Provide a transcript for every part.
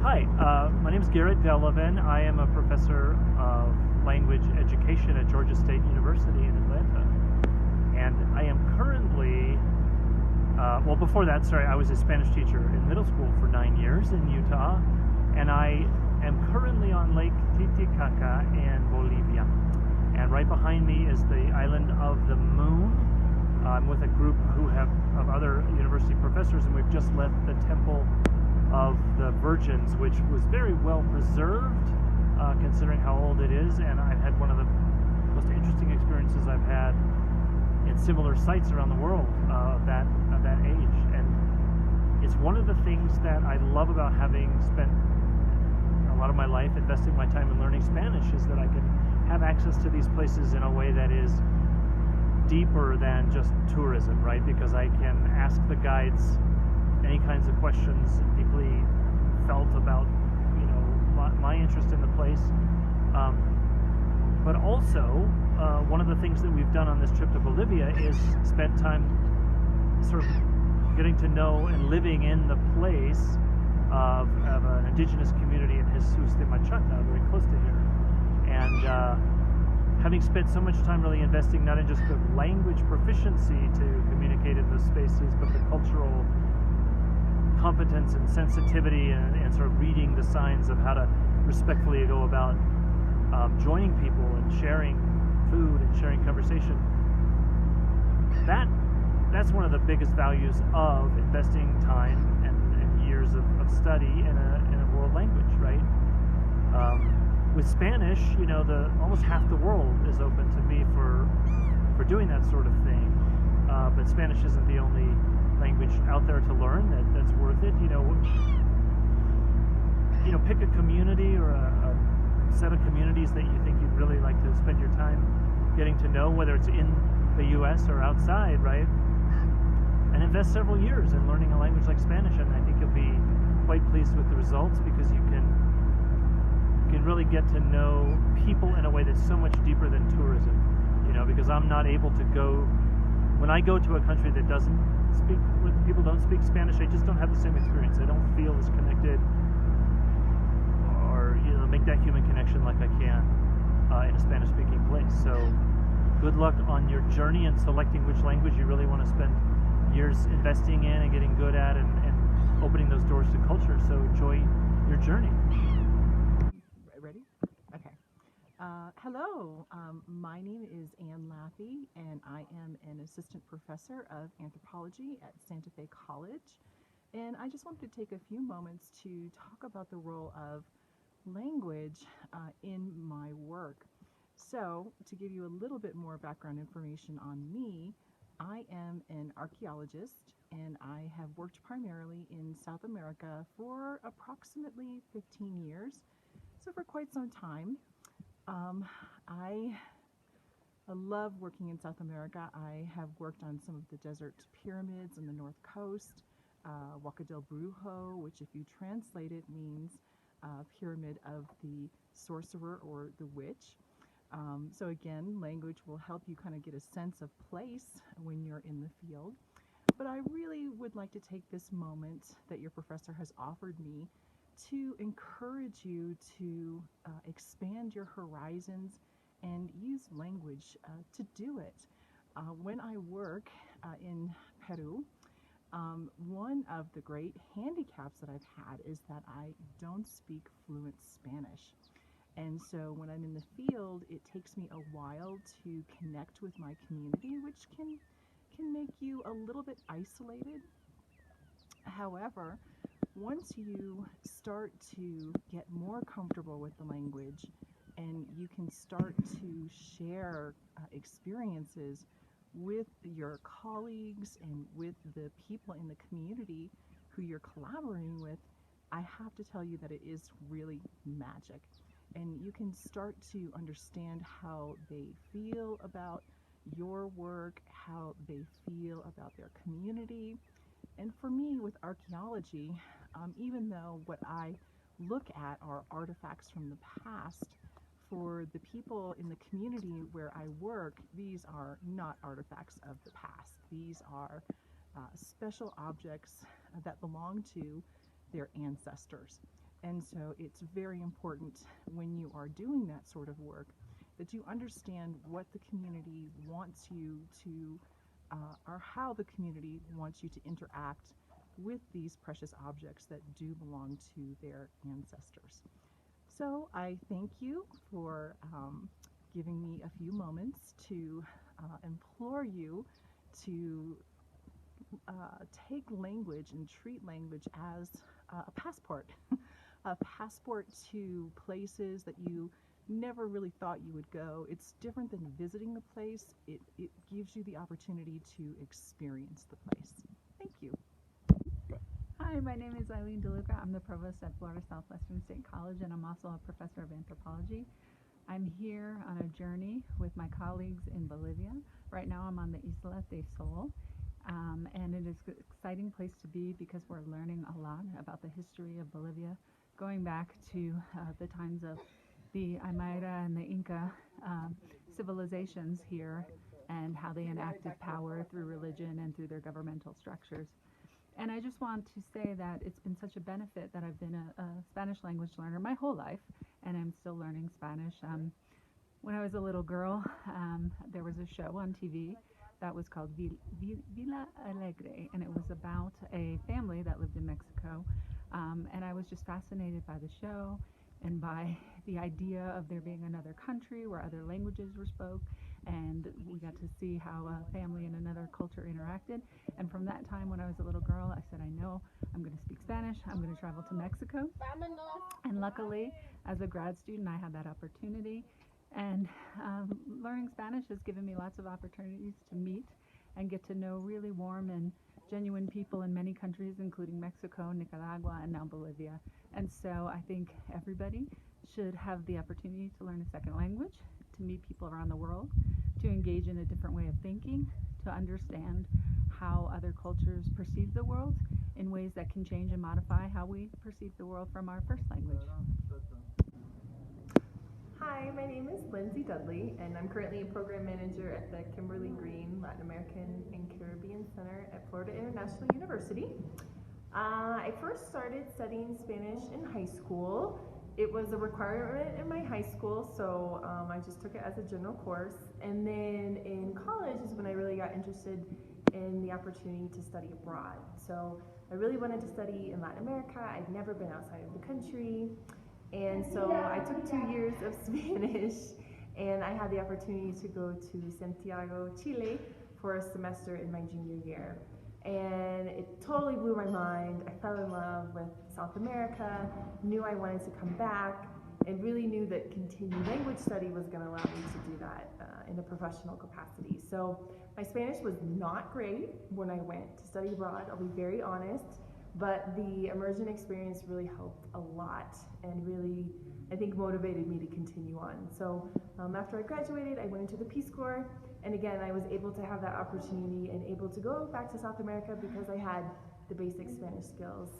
Hi, my name is Garrett Delavan. I am a professor of language education at Georgia State University in Atlanta. And I am currently, well, before that, sorry, I was a Spanish teacher in middle school for 9 years in Utah. And I am currently on Lake Titicaca in Bolivia. And right behind me is the island of the Moon. I'm with a group of other university professors, and we've just left the Temple of the Virgins, which was very well preserved, considering how old it is. And I've had one of the most interesting experiences I've had in similar sites around the world of that age. And it's one of the things that I love about having spent a lot of my life investing my time in learning Spanish, is that I can have access to these places in a way that is deeper than just tourism, right? Because I can ask the guides any kinds of questions deeply felt about, my interest in the place. But also, one of the things that we've done on this trip to Bolivia is spent time sort of getting to know and living in the place of an indigenous community in Jesus de Machata, very close to here. And having spent so much time really investing not in just the language proficiency to communicate in those spaces, but the cultural competence and sensitivity and sort of reading the signs of how to respectfully go about joining people and sharing food and sharing conversation. That's one of the biggest values of investing time and years of study in a world language, right? With Spanish, almost half the world is open to me for doing that sort of thing. But Spanish isn't the only language out there to learn that's worth it. Pick a community or a set of communities that you think you'd really like to spend your time getting to know, whether it's in the U.S. or outside, right? And invest several years in learning a language like Spanish, and I think you'll be quite pleased with the results, because you can really get to know people in a way that's so much deeper than tourism. Because I'm not able to go, when I go to a country that doesn't speak, when people don't speak Spanish, I just don't have the same experience. I don't feel as connected, or make that human connection like I can in a Spanish-speaking place. So good luck on your journey in selecting which language you really want to spend years investing in and getting good at, and opening those doors to culture. So enjoy your journey. Ready? Okay. Hello, my name is Ann Laffey, and I am an assistant professor of anthropology at Santa Fe College. And I just wanted to take a few moments to talk about the role of language in my work. So, to give you a little bit more background information on me, I am an archaeologist, and I have worked primarily in South America for approximately 15 years, so for quite some time. I love working in South America. I have worked on some of the desert pyramids on the north coast, Huaca del Brujo, which if you translate it means pyramid of the sorcerer or the witch. So again, language will help you kind of get a sense of place when you're in the field. But I really would like to take this moment that your professor has offered me to encourage you to expand your horizons and use language to do it. When I work in Peru, one of the great handicaps that I've had is that I don't speak fluent Spanish. And so when I'm in the field, it takes me a while to connect with my community, which can make you a little bit isolated. However, once you start to get more comfortable with the language, and you can start to share experiences with your colleagues and with the people in the community who you're collaborating with, I have to tell you that it is really magic. And you can start to understand how they feel about your work, how they feel about their community. And for me, with archaeology, even though what I look at are artifacts from the past, for the people in the community where I work, these are not artifacts of the past. These are special objects that belong to their ancestors. And so it's very important when you are doing that sort of work that you understand what the community wants you to, or how the community wants you to interact with these precious objects that do belong to their ancestors. So I thank you for giving me a few moments to implore you to take language and treat language as a passport, a passport to places that you never really thought you would go. It's different than visiting the place. It gives you the opportunity to experience the place. Thank you. Hi, my name is Eileen DeLuca. I'm the provost at Florida Southwestern State College, and I'm also a professor of anthropology. I'm here on a journey with my colleagues in Bolivia. Right now I'm on the Isla de Sol, and it is an exciting place to be because we're learning a lot about the history of Bolivia, going back to the times of the Aymara and the Inca civilizations here, and how they enacted power through religion and through their governmental structures. And I just want to say that it's been such a benefit that I've been a Spanish language learner my whole life, and I'm still learning Spanish. When I was a little girl, there was a show on TV that was called Villa Alegre, and it was about a family that lived in Mexico. And I was just fascinated by the show and by the idea of there being another country where other languages were spoke, and we got to see how a family in another culture interacted. And from that time, when I was a little girl, I said, I know I'm going to speak Spanish. I'm going to travel to Mexico. And luckily, as a grad student, I had that opportunity. And learning Spanish has given me lots of opportunities to meet and get to know really warm and genuine people in many countries, including Mexico, Nicaragua, and now Bolivia. And so I think everybody should have the opportunity to learn a second language, to meet people around the world, to engage in a different way of thinking, to understand how other cultures perceive the world in ways that can change and modify how we perceive the world from our first language. Hi, my name is Lindsay Dudley, and I'm currently a program manager at the Kimberly Green Latin American and Caribbean Center at Florida International University. I first started studying Spanish in high school. It was a requirement in my high school, so I just took it as a general course. And then in college is when I really got interested in the opportunity to study abroad. So I really wanted to study in Latin America. I'd never been outside of the country. And so I took 2 years of Spanish, and I had the opportunity to go to Santiago, Chile for a semester in my junior year. And it totally blew my mind. I fell in love with South America, knew I wanted to come back, and really knew that continued language study was going to allow me to do that in a professional capacity. So my Spanish was not great when I went to study abroad, I'll be very honest, but the immersion experience really helped a lot and really, I think, motivated me to continue on. So after I graduated, I went into the Peace Corps, and again, I was able to have that opportunity and able to go back to South America because I had the basic Spanish skills.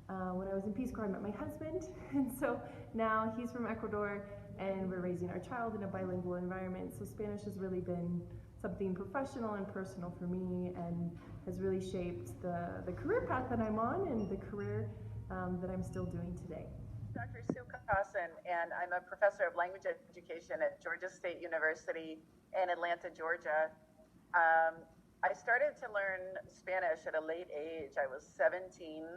When I was in Peace Corps, I met my husband, and so now he's from Ecuador, and we're raising our child in a bilingual environment. So Spanish has really been something professional and personal for me, and has really shaped the career path that I'm on and the career that I'm still doing today. Dr. Sue Cosson, and I'm a professor of language education at Georgia State University in Atlanta, Georgia. I started to learn Spanish at a late age. I was 17.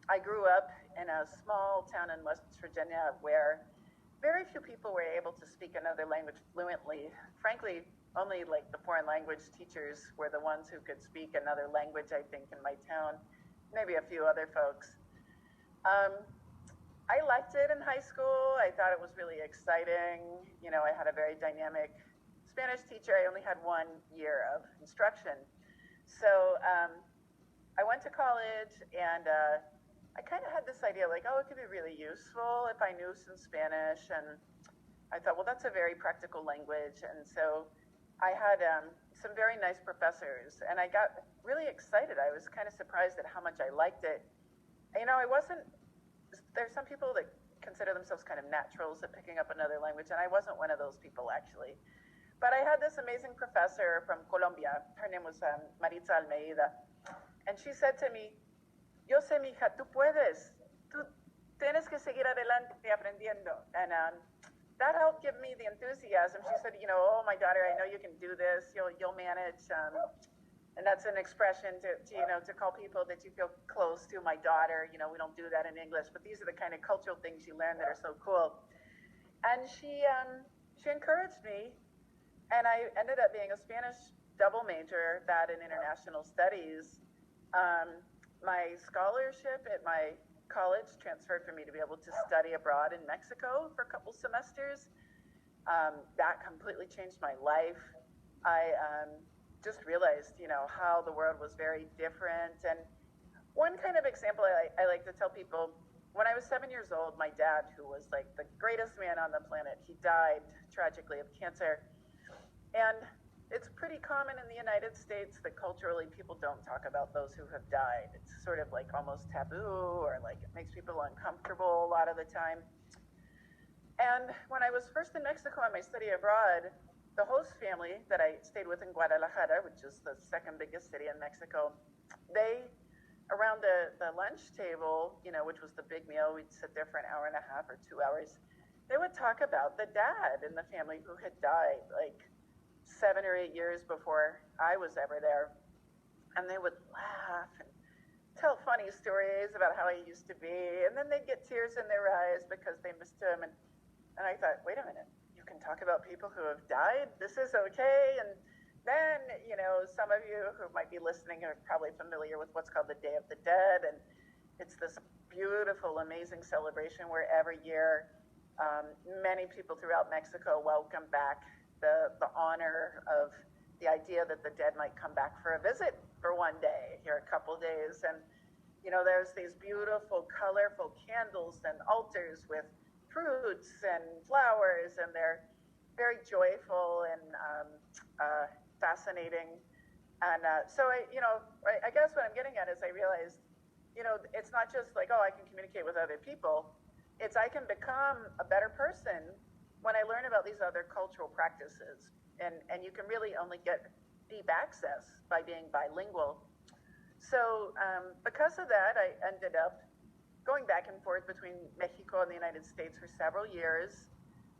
I grew up in a small town in West Virginia where very few people were able to speak another language fluently. Frankly, only like the foreign language teachers were the ones who could speak another language, I think, in my town, maybe a few other folks. I liked it in high school. I thought it was really exciting. You know, I had a very dynamic Spanish teacher. I only had 1 year of instruction. So I went to college, and I kind of had this idea like, oh, it could be really useful if I knew some Spanish. And I thought, well, that's a very practical language. And so I had some very nice professors, and I got really excited. I was kind of surprised at how much I liked it. You know, there's some people that consider themselves kind of naturals at picking up another language, and I wasn't one of those people, actually. But I had this amazing professor from Colombia. Her name was Maritza Almeida. And she said to me, yo sé, mija, tú puedes. Tú tienes que seguir adelante aprendiendo. And that helped give me the enthusiasm. She said, oh, my daughter, I know you can do this. You'll manage. And that's an expression to call people that you feel close to. My daughter, we don't do that in English, but these are the kind of cultural things you learn that are so cool. And she encouraged me, and I ended up being a Spanish double major, that in international studies. My scholarship at my college transferred for me to be able to study abroad in Mexico for a couple semesters. That completely changed my life. I just realized, how the world was very different. And one kind of example I like to tell people, when I was 7 years old, my dad, who was like the greatest man on the planet, he died tragically of cancer. And it's pretty common in the United States that culturally people don't talk about those who have died. It's sort of like almost taboo, or like it makes people uncomfortable a lot of the time. And when I was first in Mexico on my study abroad, the host family that I stayed with in Guadalajara, which is the second biggest city in Mexico, they, around the lunch table, which was the big meal, we'd sit there for an hour and a half or 2 hours, they would talk about the dad in the family who had died like 7 or 8 years before I was ever there. And they would laugh and tell funny stories about how he used to be. And then they'd get tears in their eyes because they missed him. And I thought, wait a minute, you can talk about people who have died? This is okay? And then, some of you who might be listening are probably familiar with what's called the Day of the Dead. And it's this beautiful, amazing celebration where every year many people throughout Mexico welcome back the honor of the idea that the dead might come back for a visit for one day, here a couple days. And, there's these beautiful, colorful candles and altars with fruits and flowers, and they're very joyful and fascinating. And so I guess what I'm getting at is I realized, it's not just like, oh, I can communicate with other people. It's I can become a better person when I learn about these other cultural practices. And you can really only get deep access by being bilingual. So because of that, I ended up going back and forth between Mexico and the United States for several years.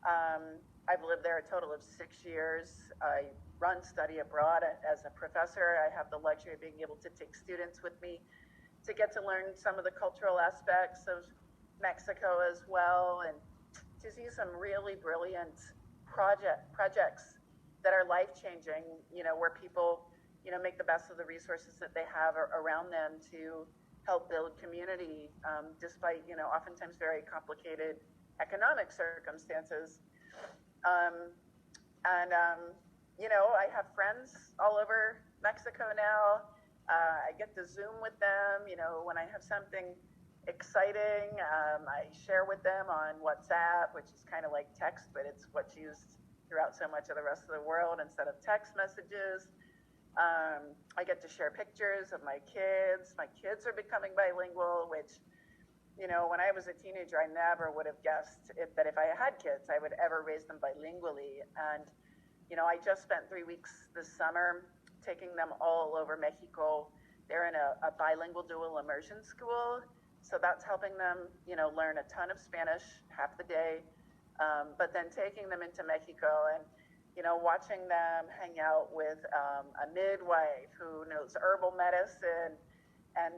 I've lived there a total of 6 years. I run study abroad as a professor. I have the luxury of being able to take students with me to get to learn some of the cultural aspects of Mexico as well, and to see some really brilliant projects that are life-changing, where people, make the best of the resources that they have around them to help build community, despite, oftentimes very complicated economic circumstances. I have friends all over Mexico now. I get to Zoom with them, when I have something exciting. I share with them on WhatsApp, which is kind of like text, but it's what's used throughout so much of the rest of the world instead of text messages. I get to share pictures of my kids. My kids are becoming bilingual, which, when I was a teenager, I never would have guessed that if I had kids, I would ever raise them bilingually. And, I just spent 3 weeks this summer taking them all over Mexico. They're in a bilingual dual immersion school. So that's helping them, learn a ton of Spanish half the day, but then taking them into Mexico and, watching them hang out with a midwife who knows herbal medicine, and,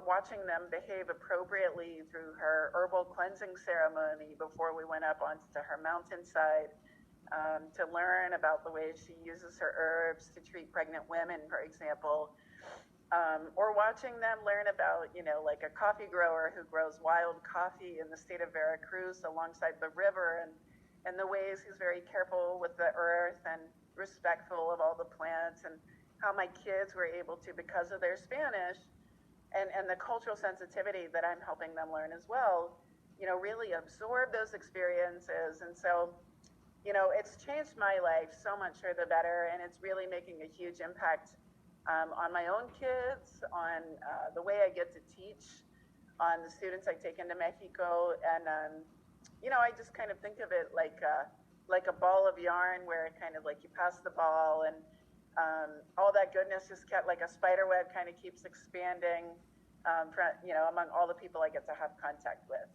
watching them behave appropriately through her herbal cleansing ceremony before we went up onto her mountainside, to learn about the ways she uses her herbs to treat pregnant women, for example. Or watching them learn about, like a coffee grower who grows wild coffee in the state of Veracruz alongside the river, and the ways he's very careful with the earth and respectful of all the plants, and how my kids were able to, because of their Spanish and the cultural sensitivity that I'm helping them learn as well, really absorb those experiences. And so, it's changed my life so much for the better, and it's really making a huge impact on my own kids, on the way I get to teach, on the students I take into Mexico. And, I just kind of think of it like a ball of yarn, where it kind of like you pass the ball, and all that goodness just kept like a spider web, kind of keeps expanding, among all the people I get to have contact with.